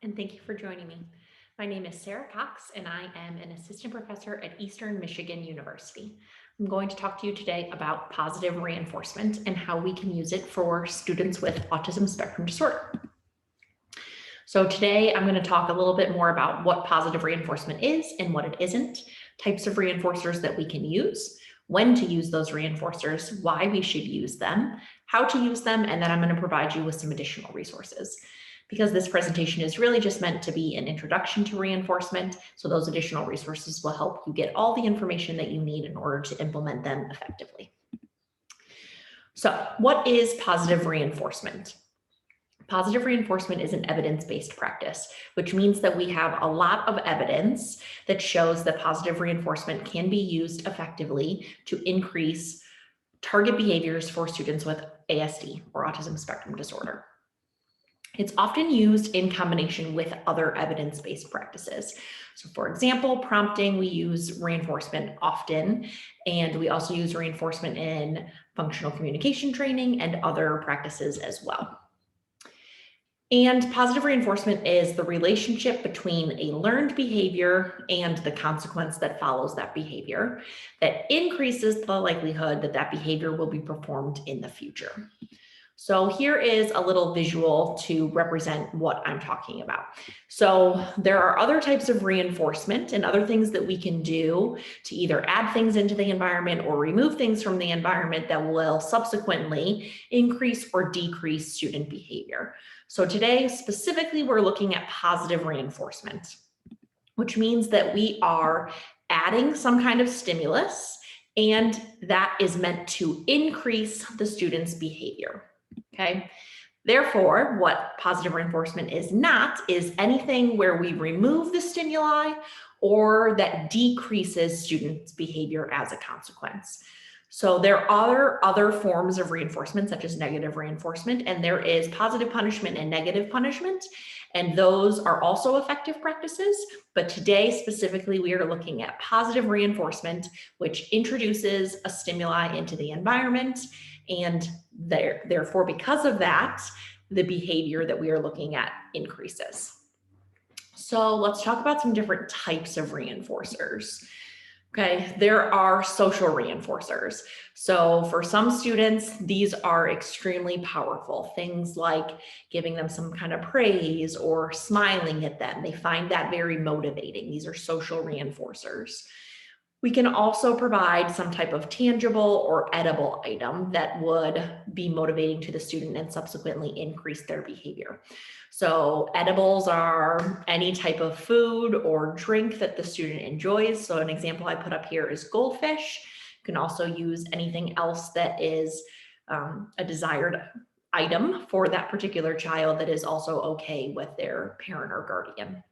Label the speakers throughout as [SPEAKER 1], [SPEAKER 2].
[SPEAKER 1] and thank you for joining me. My name is Sarah Cox, and I am an assistant professor at Eastern Michigan University. I'm going to talk to you today about positive reinforcement and how we can use it for students with autism spectrum disorder. So today I'm going to talk a little bit more about what positive reinforcement is and what it isn't, types of reinforcers that we can use, when to use those reinforcers, why we should use them, how to use them, and then I'm going to provide you with some additional resources. Because this presentation is really just meant to be an introduction to reinforcement, so those additional resources will help you get all the information that you need in order to implement them effectively. So, what is positive reinforcement? Positive reinforcement is an evidence-based practice, which means that we have a lot of evidence that shows that positive reinforcement can be used effectively to increase target behaviors for students with ASD or autism spectrum disorder. It's often used in combination with other evidence-based practices. So for example, prompting, we use reinforcement often, and we also use reinforcement in functional communication training and other practices as well. And positive reinforcement is the relationship between a learned behavior and the consequence that follows that behavior that increases the likelihood that that behavior will be performed in the future. So here is a little visual to represent what I'm talking about. So there are other types of reinforcement and other things that we can do to either add things into the environment or remove things from the environment that will subsequently increase or decrease student behavior. So today, specifically, we're looking at positive reinforcement, which means that we are adding some kind of stimulus, and that is meant to increase the student's behavior. Okay. Therefore, what positive reinforcement is not is anything where we remove the stimuli or that decreases students' behavior as a consequence. So there are other forms of reinforcement, such as negative reinforcement, and there is positive punishment and negative punishment, and those are also effective practices. But today, specifically, we are looking at positive reinforcement, which introduces a stimuli into the environment, and therefore, because of that, the behavior that we are looking at increases. So let's talk about some different types of reinforcers. Okay, there are social reinforcers. So for some students, these are extremely powerful. Things like giving them some kind of praise or smiling at them. They find that very motivating. These are social reinforcers. We can also provide some type of tangible or edible item that would be motivating to the student and subsequently increase their behavior. So edibles are any type of food or drink that the student enjoys. So an example I put up here is goldfish. You can also use anything else that is a desired item for that particular child that is also okay with their parent or guardian.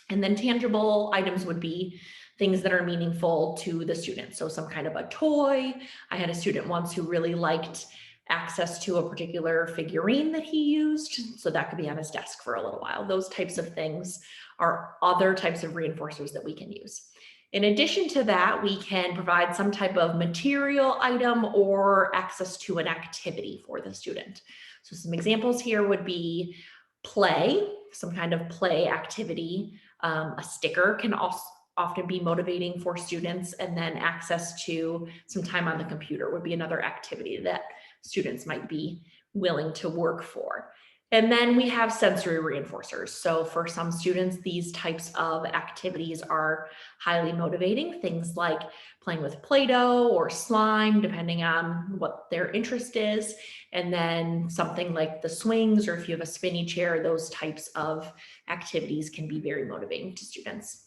[SPEAKER 1] And then tangible items would be things that are meaningful to the student. So some kind of a toy. I had a student once who really liked access to a particular figurine that he used. So that could be on his desk for a little while. Those types of things are other types of reinforcers that we can use. In addition to that, we can provide some type of material item or access to an activity for the student. So some examples here would be play, some kind of play activity. A sticker can also often be motivating for students, and then access to some time on the computer would be another activity that students might be willing to work for. And then we have sensory reinforcers. So for some students, these types of activities are highly motivating. Things like playing with Play-Doh or slime, depending on what their interest is. And then something like the swings, or if you have a spinny chair, those types of activities can be very motivating to students.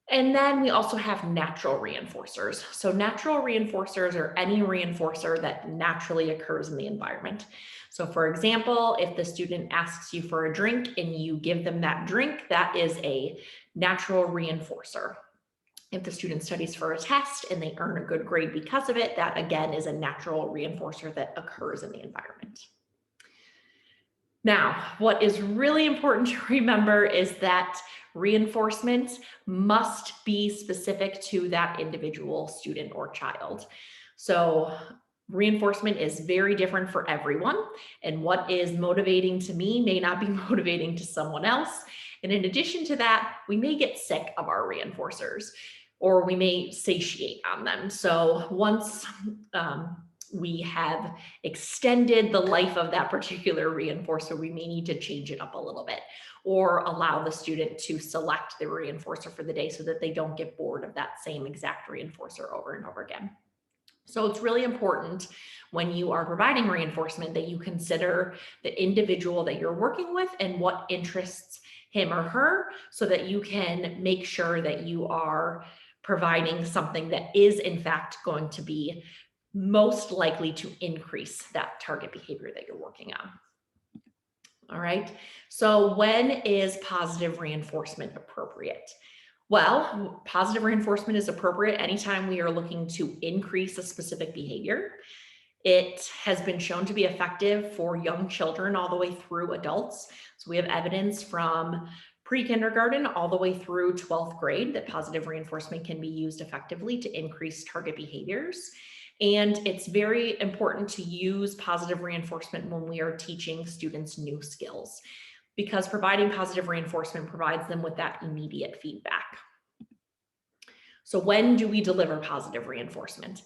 [SPEAKER 1] And then we also have natural reinforcers. So natural reinforcers are any reinforcer that naturally occurs in the environment. So for example, if the student asks you for a drink and you give them that drink, that is a natural reinforcer. If the student studies for a test and they earn a good grade because of it, that again is a natural reinforcer that occurs in the environment. Now, what is really important to remember is that reinforcement must be specific to that individual student or child. So reinforcement is very different for everyone, and what is motivating to me may not be motivating to someone else. And in addition to that, we may get sick of our reinforcers, or we may satiate on them. So once we have extended the life of that particular reinforcer, we may need to change it up a little bit, or allow the student to select the reinforcer for the day so that they don't get bored of that same exact reinforcer over and over again. So it's really important when you are providing reinforcement that you consider the individual that you're working with and what interests him or her, so that you can make sure that you are providing something that is in fact going to be most likely to increase that target behavior that you're working on. All right, so when is positive reinforcement appropriate? Well, positive reinforcement is appropriate anytime we are looking to increase a specific behavior. It has been shown to be effective for young children all the way through adults. So we have evidence from pre-kindergarten all the way through 12th grade that positive reinforcement can be used effectively to increase target behaviors. And it's very important to use positive reinforcement when we are teaching students new skills, because providing positive reinforcement provides them with that immediate feedback. So when do we deliver positive reinforcement?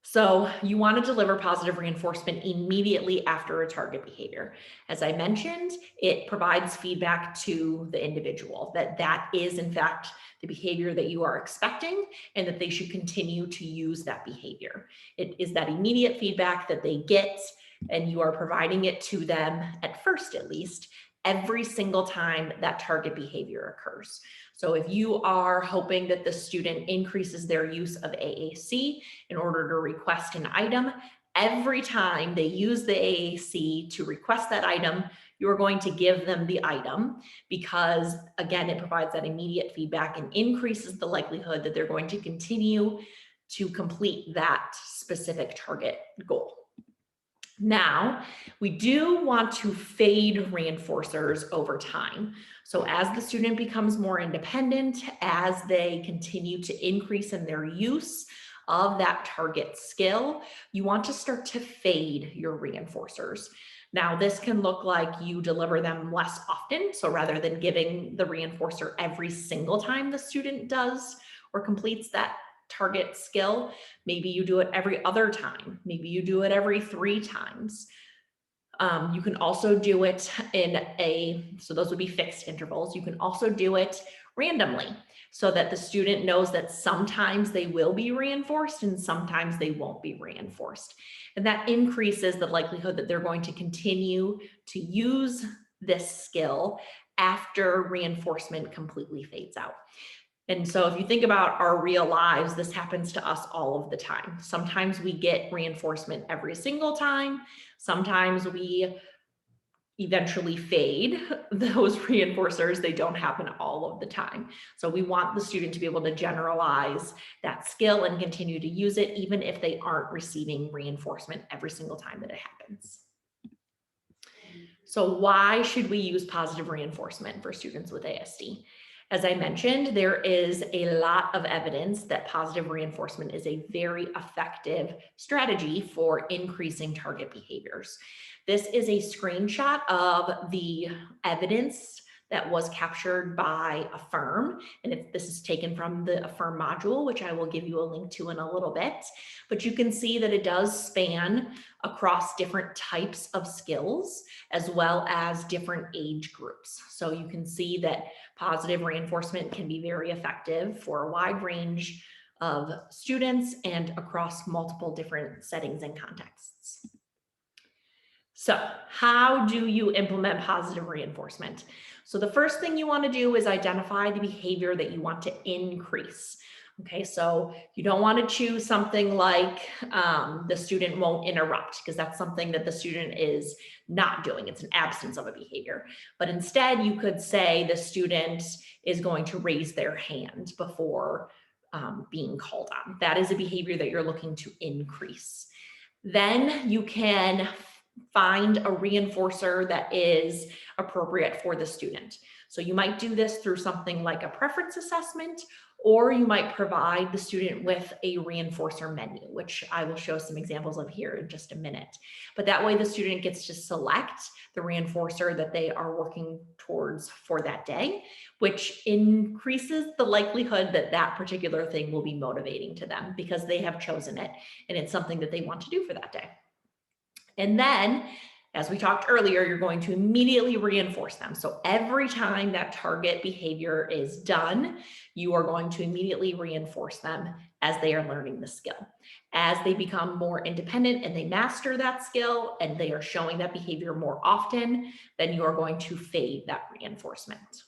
[SPEAKER 1] So you want to deliver positive reinforcement immediately after a target behavior. As I mentioned, it provides feedback to the individual that that is in fact the behavior that you are expecting, and that they should continue to use that behavior. It is that immediate feedback that they get, and you are providing it to them, at first at least, every single time that target behavior occurs. So if you are hoping that the student increases their use of AAC in order to request an item, every time they use the AAC to request that item, you're going to give them the item, because again, it provides that immediate feedback and increases the likelihood that they're going to continue to complete that specific target goal. Now, we do want to fade reinforcers over time. So as the student becomes more independent, as they continue to increase in their use of that target skill, you want to start to fade your reinforcers. Now, this can look like you deliver them less often. So rather than giving the reinforcer every single time the student does or completes that target skill, maybe you do it every other time. Maybe you do it every 3 times. You can also do it so those would be fixed intervals. You can also do it randomly, so that the student knows that sometimes they will be reinforced and sometimes they won't be reinforced. And that increases the likelihood that they're going to continue to use this skill after reinforcement completely fades out. And so if you think about our real lives, this happens to us all of the time. Sometimes we get reinforcement every single time. Sometimes we eventually fade those reinforcers. They don't happen all of the time. So we want the student to be able to generalize that skill and continue to use it, even if they aren't receiving reinforcement every single time that it happens. So why should we use positive reinforcement for students with ASD? As I mentioned, there is a lot of evidence that positive reinforcement is a very effective strategy for increasing target behaviors. This is a screenshot of the evidence that was captured by Affirm, and this is taken from the Affirm module, which I will give you a link to in a little bit. But you can see that it does span across different types of skills as well as different age groups. So you can see that positive reinforcement can be very effective for a wide range of students and across multiple different settings and contexts. So how do you implement positive reinforcement? So the first thing you want to do is identify the behavior that you want to increase. Okay, so you don't want to choose something like the student won't interrupt, because that's something that the student is not doing. It's an absence of a behavior. But instead, you could say the student is going to raise their hand before being called on. That is a behavior that you're looking to increase. Then you can find a reinforcer that is appropriate for the student. So you might do this through something like a preference assessment, or you might provide the student with a reinforcer menu, which I will show some examples of here in just a minute. But that way the student gets to select the reinforcer that they are working towards for that day, which increases the likelihood that that particular thing will be motivating to them because they have chosen it and it's something that they want to do for that day. And then, as we talked earlier, you're going to immediately reinforce them. So every time that target behavior is done, you are going to immediately reinforce them as they are learning the skill. As they become more independent and they master that skill and they are showing that behavior more often, then you are going to fade that reinforcement.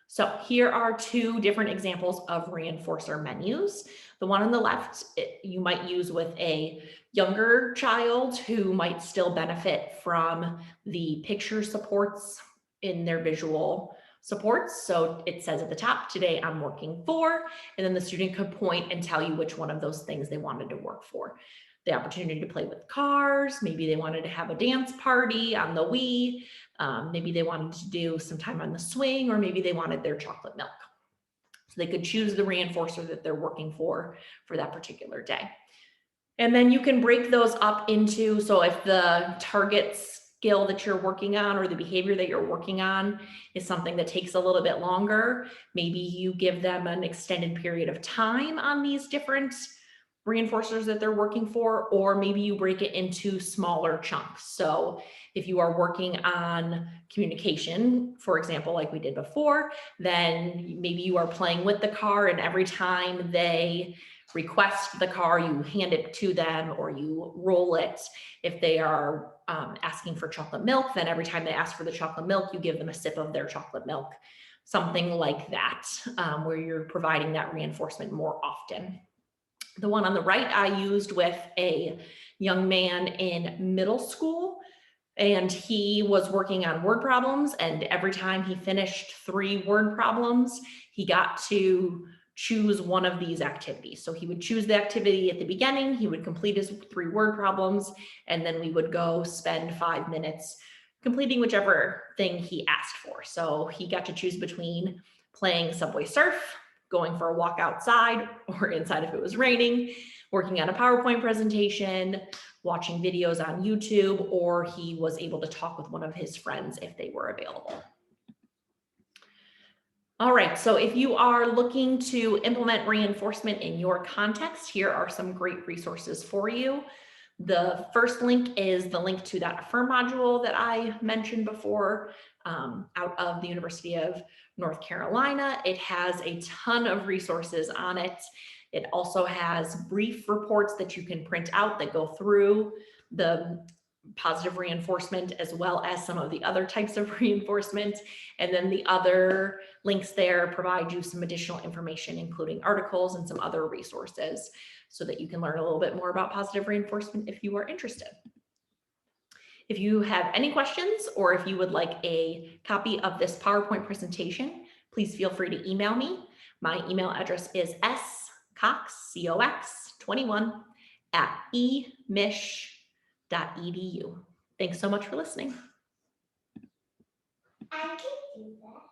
[SPEAKER 1] So here are two different examples of reinforcer menus. The one on the left, you might use with a younger child who might still benefit from the picture supports in their visual supports. So it says at the top, today I'm working for, and then the student could point and tell you which one of those things they wanted to work for. The opportunity to play with cars, maybe they wanted to have a dance party on the Wii, maybe they wanted to do some time on the swing, or maybe they wanted their chocolate milk. So they could choose the reinforcer that they're working for that particular day. And then you can break those up into, so if the target skill that you're working on or the behavior that you're working on is something that takes a little bit longer, maybe you give them an extended period of time on these different reinforcers that they're working for, or maybe you break it into smaller chunks. So if you are working on communication, for example, like we did before, then maybe you are playing with the car and every time they request the car, you hand it to them or you roll it. If they are asking for chocolate milk, then every time they ask for the chocolate milk, you give them a sip of their chocolate milk, something like that, where you're providing that reinforcement more often. The one on the right I used with a young man in middle school, and he was working on word problems, and every time he finished 3 word problems, he got to choose one of these activities. So he would choose the activity at the beginning, he would complete his 3 word problems, and then we would go spend 5 minutes completing whichever thing he asked for. So he got to choose between playing Subway Surf, going for a walk outside or inside if it was raining, working on a PowerPoint presentation, watching videos on YouTube, or he was able to talk with one of his friends if they were available. All right, so if you are looking to implement reinforcement in your context, here are some great resources for you. The first link is the link to that Affirm module that I mentioned before, out of the University of North Carolina. It has a ton of resources on it. It also has brief reports that you can print out that go through the positive reinforcement as well as some of the other types of reinforcement. And then the other links there provide you some additional information, including articles and some other resources, so that you can learn a little bit more about positive reinforcement if you are interested. If you have any questions or if you would like a copy of this PowerPoint presentation, please feel free to email me. My email address is scox21@emich.edu. Thanks so much for listening.
[SPEAKER 2] I can do that.